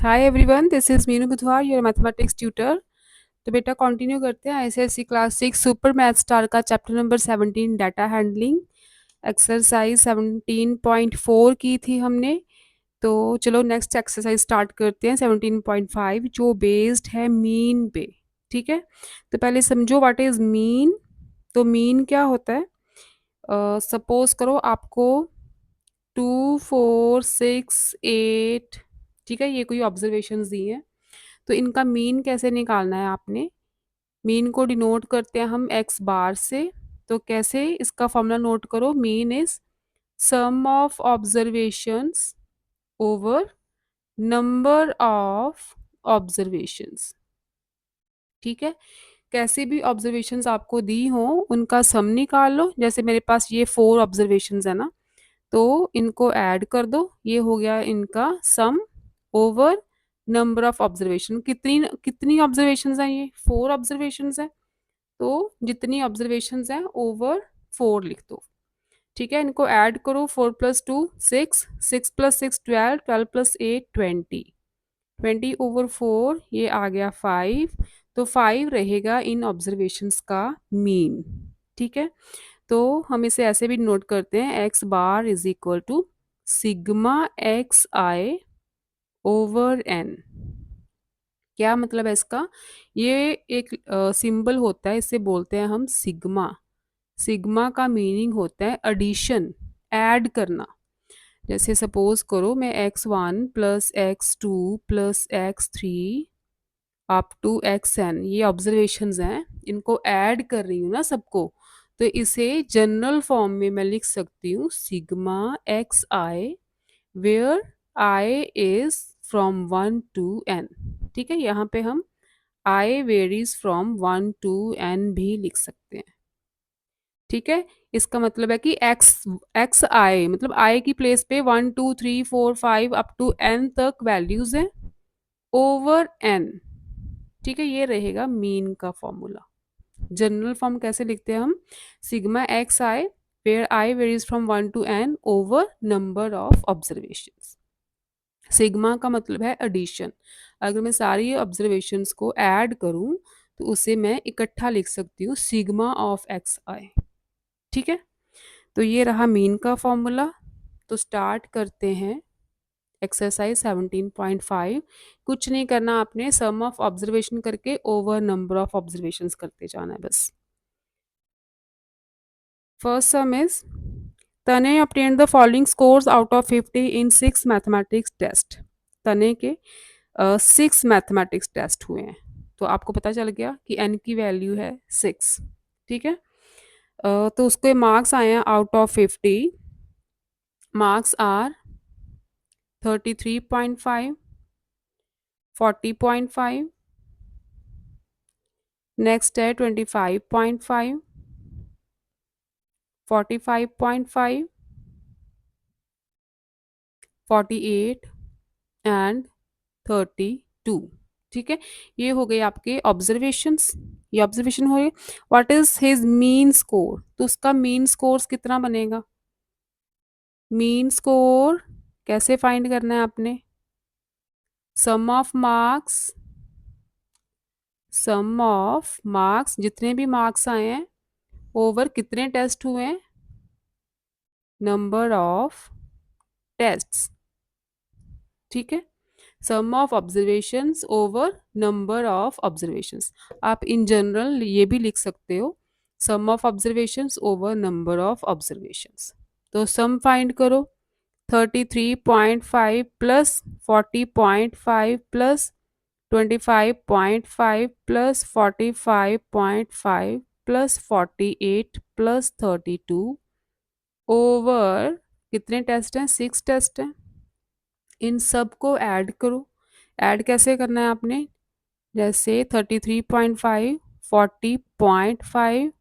Hi everyone, this is Meenu Budhwar, your mathematics tutor. तो बेटा continue करते हैं ICSE class 6 super math star का chapter number 17 data handling. Exercise 17.4 की थी हमने। तो चलो नेक्स्ट एक्सरसाइज स्टार्ट करते हैं 17.5 जो बेस्ड है मीन पे। ठीक है, तो पहले समझो व्हाट इज़ मीन। तो मीन क्या होता है? सपोज करो आपको 2 4 6 8, ठीक है, ये कोई ऑब्जर्वेशंस दी हैं। तो इनका मीन कैसे निकालना है आपने? मीन को डिनोट करते हैं हम एक्स बार से। तो कैसे? इसका फॉर्मूला नोट करो। Mean is sum of observations over number of observations. ठीक है, कैसे भी ऑब्जर्वेशंस आपको दी हो उनका सम निकाल लो। जैसे मेरे पास ये 4 ऑब्जर्वेशंस है ना, तो इनको ऐड कर दो, ये हो गया इनका सम ओवर नंबर ऑफ ऑब्जर्वेशन। कितनी कितनी ऑब्जर्वेशंस हैं? ये 4 ऑब्जर्वेशंस हैं। तो जितनी ऑब्जर्वेशंस हैं ओवर 4 लिख दो। ठीक है, इनको ऐड करो। 4 प्लस 2 6, 6 प्लस 6 12, 12 प्लस 8 20, 20 ओवर 4 ये आ गया 5। तो 5 रहेगा इन ऑब्जर्वेशंस का मीन। ठीक है, तो हम इसे ऐसे भी नोट करते हैं, X bar is equal to sigma X I over N. क्या मतलब है इसका? ये एक सिंबल होता है, इसे बोलते हैं हम सिग्मा। सिग्मा का मीनिंग होता है एडिशन, ऐड करना। जैसे सपोज करो मैं x1 plus x2 plus x3 up to xn, ये ऑब्जर्वेशंस हैं, इनको ऐड कर रही हूँ ना सबको। तो इसे जनरल फॉर्म में मैं लिख सकती हूँ sigma X I, where I is from 1 to n। ठीक है, यहाँ पे हम I varies from 1 to n भी लिख सकते हैं। ठीक है, इसका मतलब है कि एक्स एक्स आई मतलब आई की प्लेस पे 1 2 3 4 5 अप टू n तक वैल्यूज हैं ओवर n। ठीक है, ये रहेगा मीन का फॉर्मूला। जनरल फॉर्म कैसे लिखते हैं हम? Sigma X I where I varies from 1 to n over number of observations. Sigma का मतलब है एडिशन। अगर मैं सारी ऑब्जर्वेशंस को ऐड करूं तो उसे मैं इकट्ठा लिख सकती हूँ सिग्मा ऑफ एक्स आई। ठीक है, तो ये रहा मीन का फॉर्मूला। तो स्टार्ट करते हैं एक्सरसाइज 17.5। कुछ नहीं करना आपने, सम ऑफ ऑब्जर्वेशन करके ओवर नंबर ऑफ ऑब्जर्वेशंस करते जाना है बस। फर्स्ट सम इज तने obtained the following scores out of 50 in 6 mathematics test. तने के 6 मैथमेटिक्स टेस्ट हुए हैं। तो आपको पता चल गया कि n की वैल्यू है 6। ठीक है, तो उसके मार्क्स आए हैं out of 50। Marks are 33.5, 40.5, next है 25.5, 45.5, 48 एंड 32। ठीक है, ये हो गए आपके ऑब्जर्वेशंस। ये ऑब्जर्वेशन हो गए। What is his mean score? तो उसका मीन स्कोर कितना बनेगा? मीन स्कोर कैसे फाइंड करना है आपने? Sum of marks, sum of marks जितने भी मार्क्स आए हैं ओवर कितने टेस्ट हुए हैं, नंबर ऑफ टेस्ट्स। ठीक है, sum of observations over number of observations. आप इन जनरल ये भी लिख सकते हो, sum of observations over number of observations. तो सम फाइंड करो। 33.5 plus 40.5 plus 25.5 plus 45.5 plus 48 plus 32 over कितने टेस्ट हैं? 6 टेस्ट हैं। इन सब को ऐड करो। ऐड कैसे करना है आपने? जैसे 33.5, 40.5,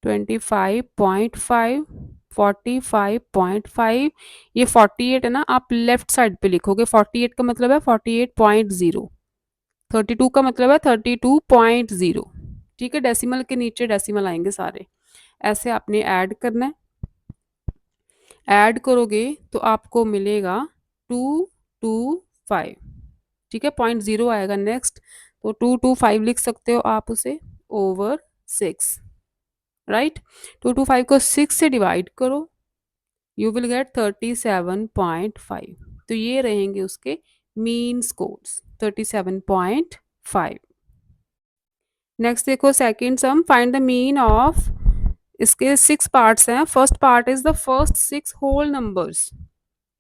25.5, 45.5, ये 48 है ना, आप लेफ्ट साइड पे लिखोगे। 48 का मतलब है 48.0, 32 का मतलब है 32.0। ठीक है, डेसिमल के नीचे डेसिमल आएंगे सारे। ऐसे आपने ऐड करना है। ऐड करोगे तो आपको मिलेगा 225। ठीक है, 0.0 आएगा नेक्स्ट, तो 225 लिख सकते हो आप उसे ओवर 6, राइट। 225 को 6 से डिवाइड करो, यू विल गेट 37.5। तो ये रहेंगे उसके मीन स्कोर्स 37.5। नेक्स्ट देखो second sum, find the mean of, इसके 6 पार्ट्स हैं। First part is the first 6 whole numbers,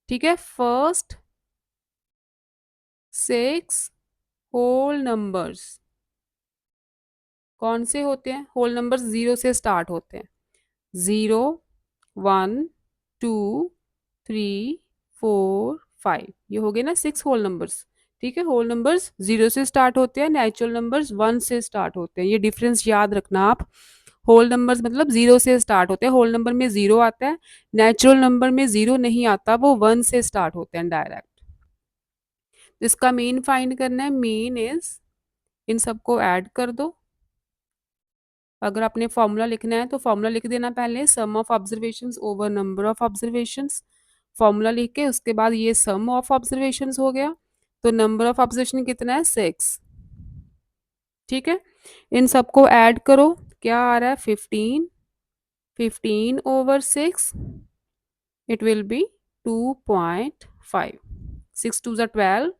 ठीक है, फर्स्ट 6 होल नंबर्स कौन से होते हैं? होल नंबर्स 0 से स्टार्ट होते हैं, 0, 1, 2, 3, 4, 5, ये हो गए ना 6 होल नंबर्स। ठीक है, होल नंबर्स 0 से स्टार्ट होते हैं, नेचुरल नंबर्स 1 से स्टार्ट होते हैं, ये डिफरेंस याद रखना आप। होल नंबर्स मतलब 0 से स्टार्ट होते हैं, होल नंबर में 0 आता है, नेचुरल नंबर में 0 नहीं आता, वो 1 से स्टार्ट होते हैं डायरेक्ट। इसका मीन फाइंड करना है, मीन इज, इन सबको ऐड कर दो। अगर आपने फॉर्मूला लिखना है तो फॉर्मूला लिख देना पहले, sum of observations over number of observations. Formula लिख के उसके बाद ये सम ऑफ ऑब्जर्वेशंस हो गया, तो नंबर ऑफ ऑब्जर्वेशन कितना है? 6। ठीक है, इन सबको ऐड करो, क्या आ रहा है? 15। 15 ओवर 6, इट विल बी 2.5। 6 2 ज़ा 12,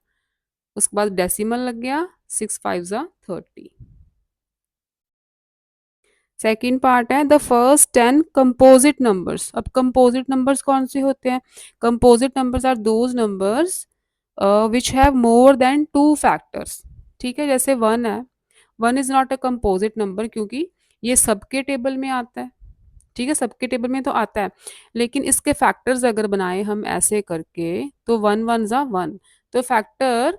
उसके बाद डेसिमल लग गया, 6 5 ज़ा 30। सेकेंड पार्ट है द फर्स्ट 10 कंपोजिट नंबर्स। अब कंपोजिट नंबर्स कौन से होते हैं? Composite numbers are those numbers which have more than 2 factors. ठीक है, जैसे 1 है, 1 is not a composite number क्योंकि ये सबके टेबल में आता है। ठीक है, सबके टेबल में तो आता है, लेकिन इसके फैक्टर्स अगर बनाए हम ऐसे करके, तो 1 1 ज़ा 1, तो फैक्टर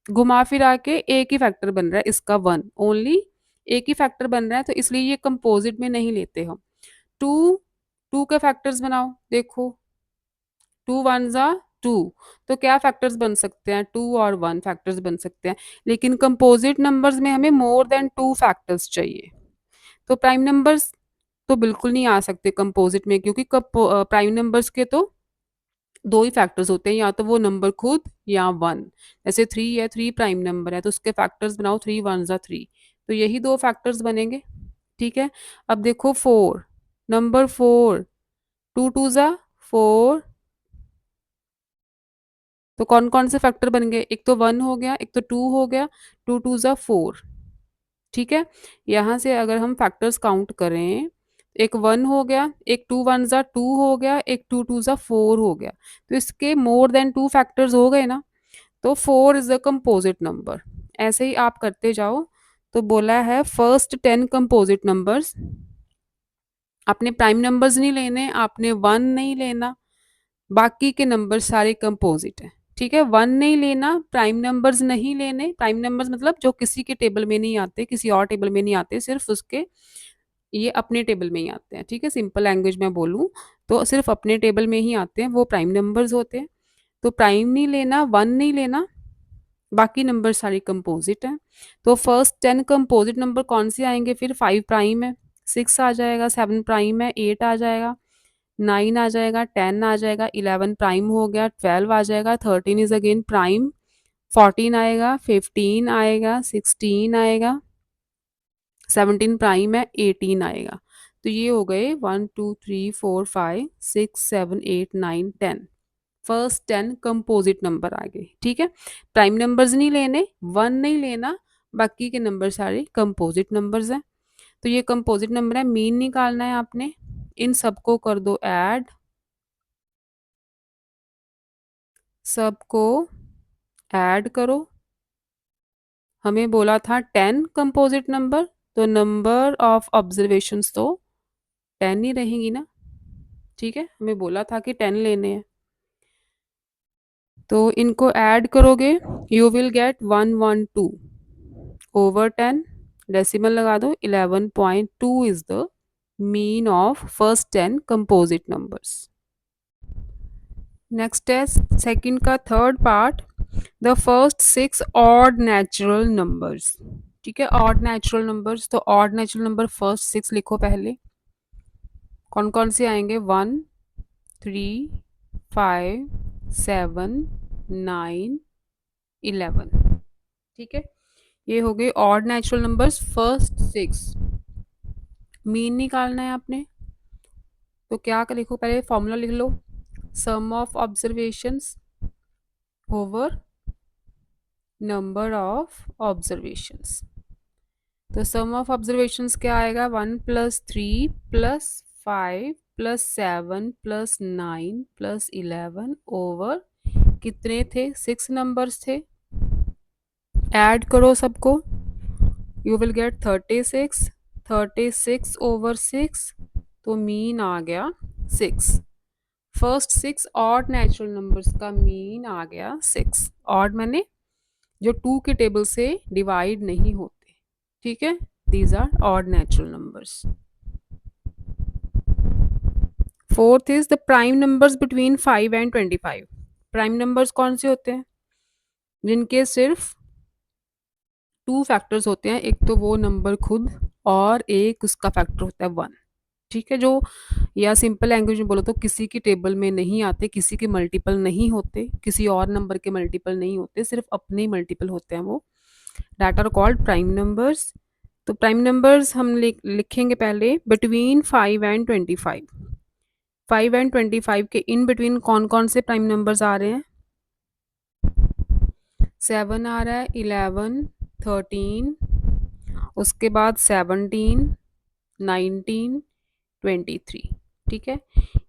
घुमा फिरा के एक ही फैक्टर बन रहा है इसका, 1 ओनली, एक ही फैक्टर बन रहा है, तो इसलिए ये कंपोजिट में नहीं लेते हम। 2, 2 के फैक्टर्स बनाओ, देखो 2 1 ज़ा 2, तो क्या फैक्टर्स बन सकते हैं? 2 और 1 फैक्टर्स बन सकते हैं, लेकिन कंपोजिट नंबर्स में हमें मोर देन 2 फैक्टर्स चाहिए। तो प्राइम नंबर्स तो बिल्कुल नहीं आ सकते कंपोजिट में, क्योंकि प्राइम नंबर्स के तो दो ही फैक्टर्स होते हैं, या तो वो नंबर खुद या 1। जैसे 3 है, 3 प्राइम नंबर है, तो उसके फैक्टर्स बनाओ, 3 1 ज़ा 3, तो यही दो फैक्टर्स बनेंगे। ठीक है, अब देखो 4, नंबर 4, 2 2 ज़ा 4, तो कौन कौन से फैक्टर बन गए? एक तो 1 हो गया, एक तो 2 हो गया, 2 2 ज़ा 4। ठीक है, यहाँ से अगर हम फैक्टर्स काउंट करें, एक 1 हो गया, एक 2 1 ज़ा 2 हो गया, एक 2 2 ज़ा 4 हो गया, तो इसके मोर देन 2 फैक्टर्स हो गए ना, तो 4 इज अ कंपोजिट नंबर। ऐसे ही आप करते जाओ। तो बोला है फर्स्ट 10 कंपोजिट नंबर्स, आपने प्राइम नंबर्स नहीं लेने, आपने 1 नहीं लेना, बाकी के नंबर सारे कंपोजिट हैं। ठीक है, 1 नहीं लेना, प्राइम नंबर्स नहीं लेने, प्राइम नंबर्स मतलब जो किसी के टेबल में नहीं आते, किसी और टेबल में नहीं आते, सिर्फ उसके, ये अपने टेबल में ही आते हैं। ठीक है, सिंपल लैंग्वेज में बोलूँ तो सिर्फ अपने टेबल में ही आते हैं, वो प्राइम नंबर्स होते हैं। तो प्राइम नहीं लेना, 1 नहीं लेना, बाकी नंबर सारे कंपोजिट हैं। तो फर्स्ट 10 कंपोजिट नंबर कौन से आएंगे फिर? 5 प्राइम है, 6 आ जाएगा, 7 प्राइम है, 8 आ जाएगा, 9 आ जाएगा, 10 आ जाएगा, 11 प्राइम हो गया, 12 आ जाएगा, 13 इज अगेन प्राइम, 14 आएगा, 15 आएगा, 16 आएगा, 17 प्राइम है, 18 आएगा। तो ये हो गए 1 2 3 4 5 6 7 8 9 10, फर्स्ट 10 कंपोजिट नंबर आ गए। ठीक है, प्राइम नंबर्स नहीं लेने, 1 नहीं लेना, बाकी के नंबर सारे कंपोजिट नंबर्स हैं। तो ये कंपोजिट नंबर है, मीन निकालना है आपने, इन सबको कर दो ऐड, सबको ऐड करो। हमें बोला था 10 कंपोजिट नंबर, तो नंबर ऑफ ऑब्जर्वेशंस तो 10 ही रहेंगी ना। ठीक है, हमें बोला था कि 10 लेने हैं, तो इनको ऐड करोगे, you will get 112 over 10, decimal लगा दो, 11.2 is the mean of first 10 composite numbers. Next है सेकंड का third part, the first 6 odd natural numbers. ठीक है, ऑड नेचुरल नंबर्स, तो ऑड नेचुरल नंबर फर्स्ट 6 लिखो पहले, कौन कौन से आएंगे? 1 3 5 7 9 11। ठीक है, ये हो गए odd natural numbers first 6। Mean निकालना है आपने, तो क्या लिखो, पहले फॉर्मूला लिख लो, sum of observations over number of observations. तो सम ऑफ ऑब्जर्वेशंस क्या आएगा, 1+3+5+7+9+11 ओवर कितने थे, 6 नंबर्स थे। ऐड करो सबको, यू विल गेट 36। 36 ओवर 6, तो मीन आ गया 6। फर्स्ट 6 ऑड नेचुरल नंबर्स का मीन आ गया 6। ऑड मैंने जो 2 के टेबल से डिवाइड नहीं होते। ठीक है, these are odd natural numbers. Fourth is the prime numbers between 5 and 25। Prime numbers कौन से होते हैं, जिनके सिर्फ 2 फैक्टर्स होते हैं, एक तो वो नंबर खुद और एक उसका फैक्टर होता है 1। ठीक है, जो या सिंपल लैंग्वेज में बोलो तो किसी की टेबल में नहीं आते, किसी के मल्टीपल नहीं होते, किसी और नंबर के मल्टीपल नहीं होते, सिर्फ अपने ही मल्टीपल होते हैं वो, that are called prime numbers. तो प्राइम नंबर्स हम लिखेंगे पहले बिटवीन 5 एंड 25। 5 एंड 25 के इन बिटवीन कौन कौन से प्राइम नंबर्स आ रहे हैं, 7 आ रहा है, 11, 13, उसके बाद 17, 19, 23। ठीक है,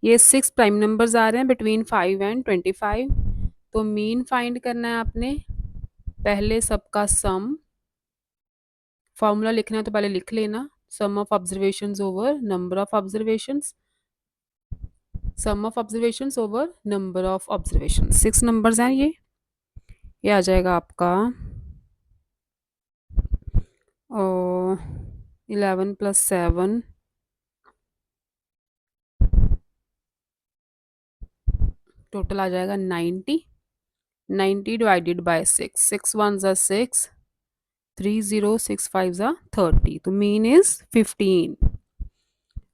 ये 6 प्राइम नंबर्स आ रहे हैं बिटवीन 5 एंड 25। तो मीन फाइंड करना है आपने, पहले सबका सम, फॉर्मूला लिखना है तो पहले लिख लेना, sum of observations over number of observations, sum of observations over number of observation. 6 numbers हैं ये आ जाएगा आपका 11 + 7, टोटल आ जाएगा 90। 90 डिवाइडेड बाय 6, 6 1 ज़ा 6, 3 0 6 5 ज़ा 30, तो मीन इज 15।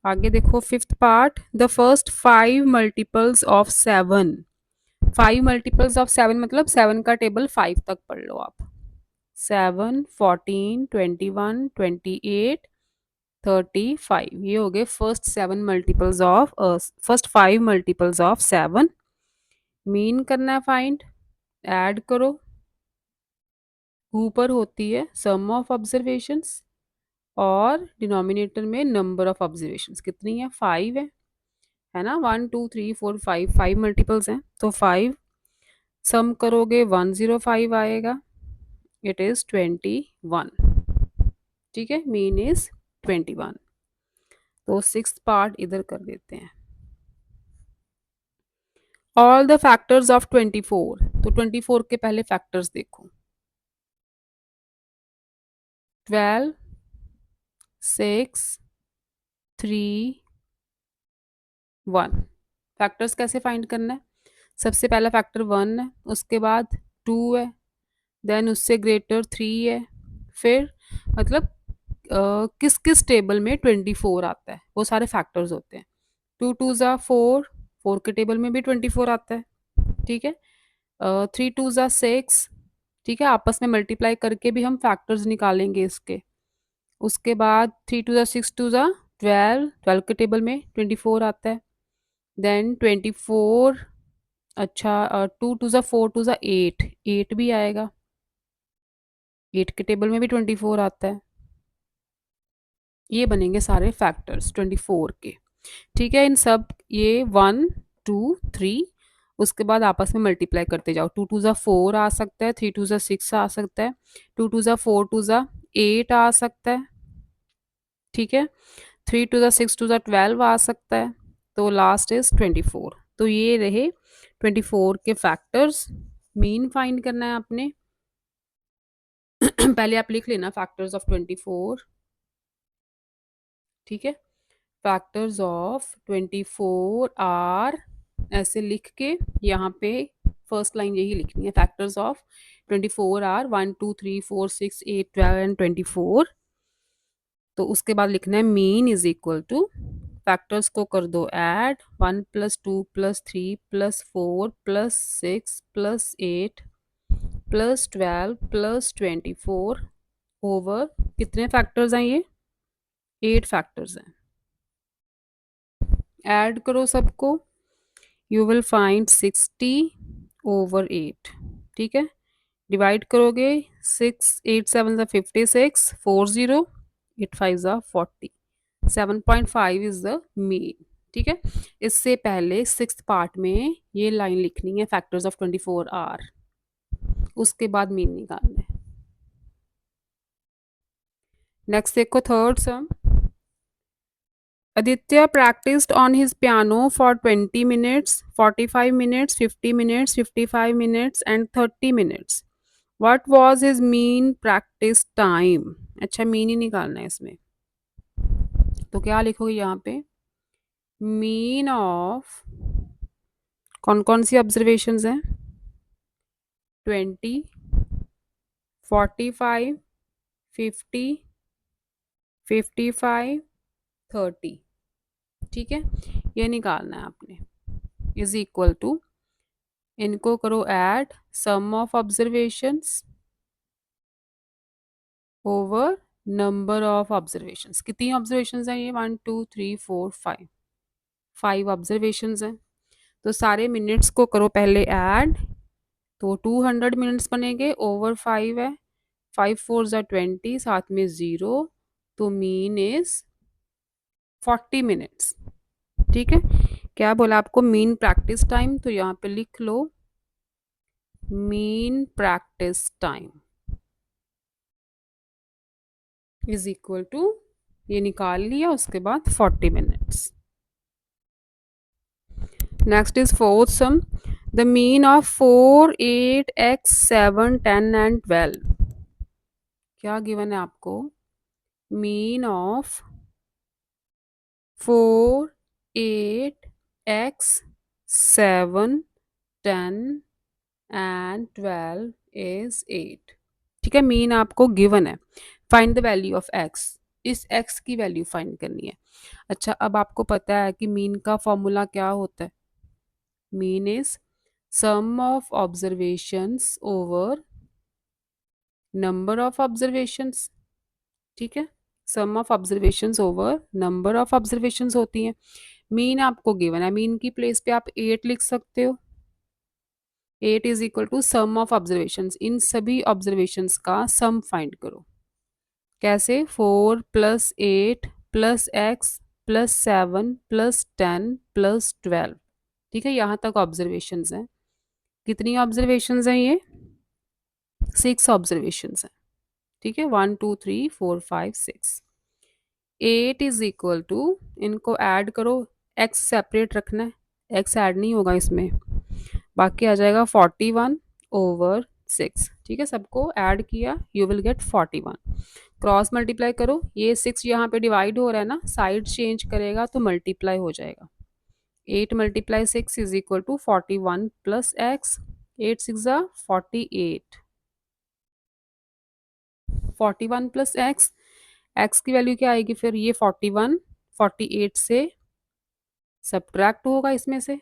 आगे देखो fifth part, the first 5 multiples of 7। 5 multiples of 7 मतलब 7 का टेबल 5 तक पढ़ लो आप। 7, 14, 21, 28, 35, ये हो गए first 7 multiples of first 5 multiples of 7। Mean करना है फाइंड, ऐड करो, ऊपर होती है सम ऑफ ऑब्जर्वेशंस और डिनोमिनेटर में नंबर ऑफ ऑब्जर्वेशंस कितनी है, 5 है ना, 1 2 3 4 5, 5 मल्टीपल्स हैं, तो 5 सम करोगे 105 आएगा, इट इज 21। ठीक है, मीन इज 21। तो 6th पार्ट इधर कर देते हैं, ऑल द फैक्टर्स ऑफ 24। तो 24 के पहले फैक्टर्स देखो, 12, 6, 3, 1। फैक्टर्स कैसे फाइंड करना है, सबसे पहला फैक्टर 1 है, उसके बाद 2 है, देन उससे ग्रेटर 3 है, फिर मतलब किस किस टेबल में 24 आता है वो सारे फैक्टर्स होते हैं। 2 2 ज़ा 4, 4 के टेबल में भी 24 आता है। ठीक है, 3 2 ज़ा 6। ठीक है, आपस में मल्टीप्लाई करके भी हम फैक्टर्स निकालेंगे इसके। उसके बाद 3 2 ज़ा 6 2 ज़ा 12, 12 के टेबल में 24 आता है। देन 24, अच्छा 2 2 ज़ा 4 2 ज़ा 8, 8 भी आएगा, 8 के टेबल में भी 24 आता है। ये बनेंगे सारे फैक्टर्स 24 के। ठीक है, इन सब ये 1 2 3, उसके बाद आपस में मल्टीप्लाई करते जाओ, 2 2 ज़ा 4 आ सकता है, 3 2 ज़ा 6 आ सकता है, 2 2 ज़ा 4 2 ज़ा 8 आ सकता है। ठीक है, 3 2 ज़ा 6 2 ज़ा 12 आ सकता है, तो लास्ट इज 24। तो ये रहे 24 के फैक्टर्स। मीन फाइंड करना है आपने पहले आप लिख लेना फैक्टर्स ऑफ 24। ठीक है, फैक्टर्स ऑफ 24 आर, ऐसे लिख के यहाँ पे फर्स्ट लाइन यही लिखनी है, फैक्टर्स ऑफ 24 आर 1 2 3 4 6 8 12 एंड 24। तो उसके बाद लिखना है mean is equal to, factors को कर दो ऐड, 1 + 2 + 3 + 4 + 6 + 8 प्लस 12 प्लस 24 ओवर कितने फैक्टर्स हैं ये 8 फैक्टर्स हैं ऐड करो सबको यू विल फाइंड 60 ओवर 8 ठीक है डिवाइड करोगे 6 8 7 56 40 8 5 40 7.5 इज द मीन ठीक है इससे पहले सिक्स्थ पार्ट में ये लाइन लिखनी है फैक्टर्स ऑफ 24 आर उसके बाद मीन निकालना है नेक्स्ट देखो third some Aditya practiced on his piano for 20 minutes, 45 minutes, 50 minutes, 55 minutes, and 30 minutes. What was his mean practice time? अच्छा मीन ही निकालना है इसमें तो क्या लिखोगे यहाँ पे मीन ऑफ कौन कौन सी ऑब्जर्वेशंस हैं 20 45 50 55 30 ठीक है ये निकालना है आपने इज इक्वल टू इनको करो add sum of observations over number of observations कितनी ऑब्जर्वेशंस हैं ये 1 2 3 4 5 5 ऑब्जर्वेशंस हैं तो सारे मिनट्स को करो पहले ऐड तो 200 मिनट्स बनेंगे ओवर 5 है 5 4 ज़ा 20 साथ में 0 तो मीन इज 40 मिनट्स ठीक है क्या बोला आपको मीन प्रैक्टिस टाइम तो यहाँ पे लिख लो mean practice time is equal to ये निकाल लिया उसके बाद 40 minutes next is fourth sum the mean of 4 8 x 7 10 and 12 क्या गिवन है आपको mean of 4 8 x 7 10 and 12 is 8 ठीक है मीन आपको गिवन है find the value of x इस x की वैल्यू फाइंड करनी है अच्छा अब आपको पता है कि मीन का फॉर्मूला क्या होता है mean is sum of observations over number of observations ठीक है sum of observations over number of observations होती हैं मीन आपको गिवन है मीन की प्लेस पे आप 8 लिख सकते हो 8 is equal to sum of observations इन सभी ऑब्जर्वेशंस का सम फाइंड करो कैसे 4 plus 8 plus X plus 7 plus 10 plus 12 ठीक है यहाँ तक ऑब्जर्वेशंस हैं कितनी ऑब्जर्वेशंस हैं ये 6 ऑब्जर्वेशंस हैं ठीक है 1 2 3 4 5 6 8 इज इक्वल टू इनको ऐड करो x सेपरेट रखना है x ऐड नहीं होगा इसमें बाकी आ जाएगा 41 ओवर 6 ठीक है सबको ऐड किया you will get 41 cross multiply करो ये 6 यहाँ पे डिवाइड हो रहा है ना साइड चेंज करेगा तो मल्टीप्लाई हो जाएगा 8 multiply 6 is equal to 41 plus x 8 6 48 41 plus x x की वैल्यू क्या आएगी फिर ये 41 48 से सब्ट्रैक्ट होगा इसमें से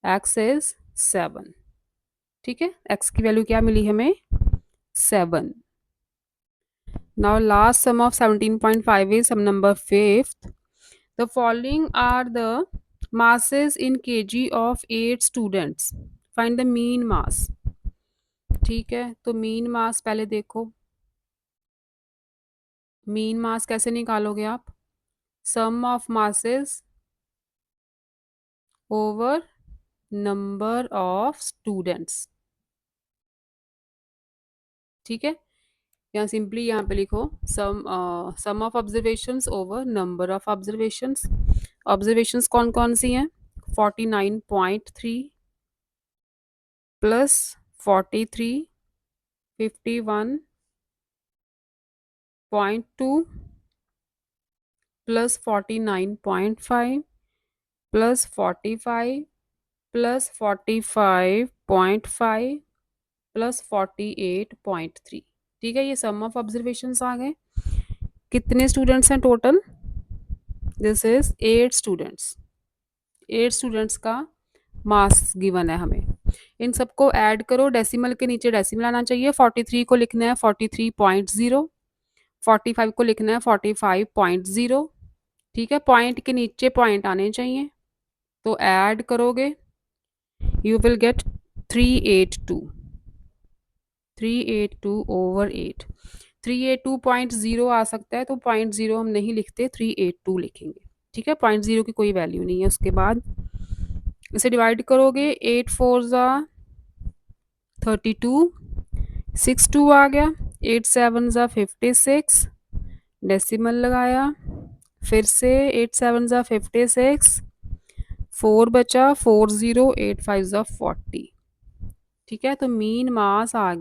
एक्स इज 7 ठीक है एक्स की वैल्यू क्या मिली हमें 7 now last sum of 17.5 is sum number 5th the following are the masses in kg of 8 students find the mean mass ठीक है तो मीन मास पहले देखो मीन मास कैसे निकालोगे आप sum of masses over number of students ठीक है यहाँ सिंपली यहाँ पे लिखो sum of observations over number of observations observations कौन कौन सी हैं 49.3 plus 43 51.2 plus 49.5 plus 45 plus 45.5 plus 48.3 ठीक है ये सम ऑफ ऑब्जर्वेशंस आ गए कितने स्टूडेंट्स हैं total this is 8 students 8 students का मास गिवन है हमें इन सबको ऐड करो, डेसिमल के नीचे डेसिमल आना चाहिए। 43 को लिखना है 43.0, 45 को लिखना है 45.0। ठीक है, पॉइंट के नीचे पॉइंट आने चाहिए, तो ऐड करोगे यू विल गेट 382, 382/8। 382.0 आ सकता है, तो 0.0 हम नहीं लिखते, 382 लिखेंगे। ठीक है, 0.0 की कोई वैल्यू नहीं है। उसके बाद इसे डिवाइड करोगे, 8 4 ज़ा 32, 6 2 आ गया, 8 7 ज़ा 56, डेसिमल लगाया, फिर से 8 7 ज़ा 56, 4 बचा, 4 0, 8 5 ज़ा 40। ठीक है, तो मीन मास आ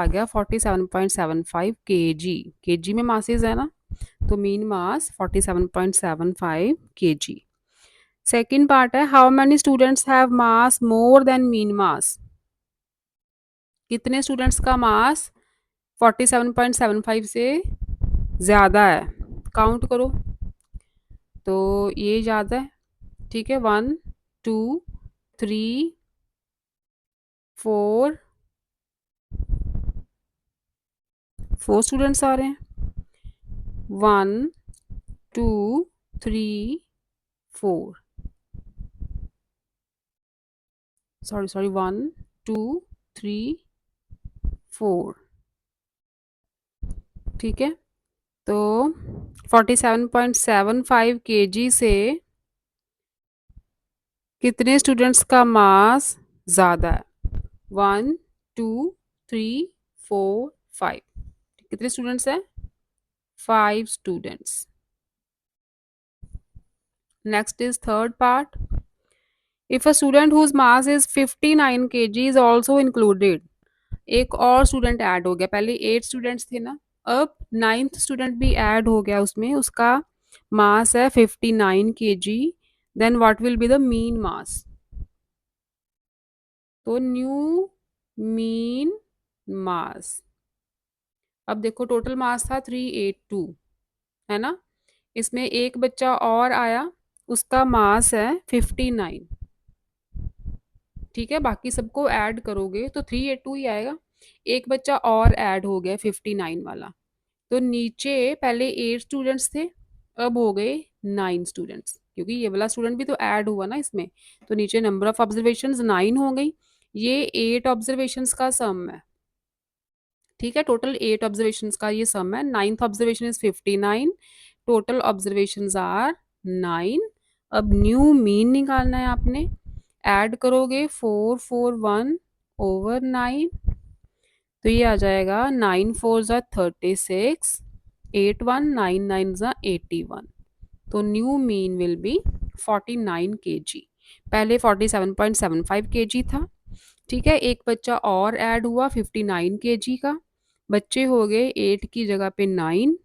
गया 47.75 kg। kg में मासेस है ना, तो mean mass 47.75 kg। Second part है, how many students have mass more than mean mass. कितने स्टूडेंट्स का मास 47.75 से ज़्यादा है, काउंट करो। तो ये ज़्यादा है। ठीक है, 1 2 3 4 स्टूडेंट्स आ रहे हैं। 1 2 3 4, सॉरी 1 2 3 4। ठीक है, तो 47.75 kg से कितने स्टूडेंट्स का मास ज़्यादा है? 1 2 3 4 5। कितने स्टूडेंट्स हैं? 5 students. Next is third part, if a student whose mass is 59 kg is also included. एक और स्टूडेंट ऐड हो गया, पहले 8 स्टूडेंट्स थे ना, अब 9th स्टूडेंट भी ऐड हो गया उसमें, उसका मास है 59 kg, then what will be the mean mass. तो न्यू मीन मास, अब देखो टोटल मास था 382, है ना, इसमें एक बच्चा और आया, उसका मास है 59। ठीक है, बाकी सबको ऐड करोगे तो 382 ही आएगा। एक बच्चा और ऐड हो गया 59 वाला, तो नीचे पहले 8 स्टूडेंट्स थे, अब हो गए 9 स्टूडेंट्स, क्योंकि ये वाला स्टूडेंट भी तो ऐड हुआ ना इसमें, तो नीचे नंबर ऑफ ऑब्जर्वेशंस 9 हो गई। ये 8 ऑब्जर्वेशंस का सम है। ठीक है, टोटल 8 ऑब्जर्वेशंस का ये सम है। 9th observation is 59, total observations are 9। अब न्यू मीन निकालना है आपने, ऐड करोगे 441/9, तो ये आ जाएगा 9 4 ज़ा 36, 8 1 9 9 ज़ा 81। तो new mean will be 49 kg। पहले 47.75 kg था। ठीक है, एक बच्चा और ऐड हुआ 59 kg का, बच्चे हो गए 8 की जगह पे 9,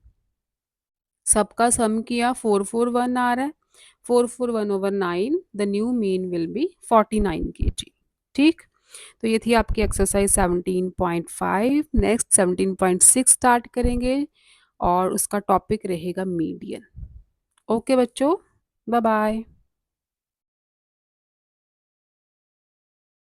सबका सम किया 441 आ रहा है, 441/9, the new mean will be 49 kg। ठीक, तो ये थी आपकी एक्सरसाइज 17.5। नेक्स्ट 17.6 स्टार्ट करेंगे और उसका टॉपिक रहेगा मीडियन। ओके बच्चों, बाय बाय।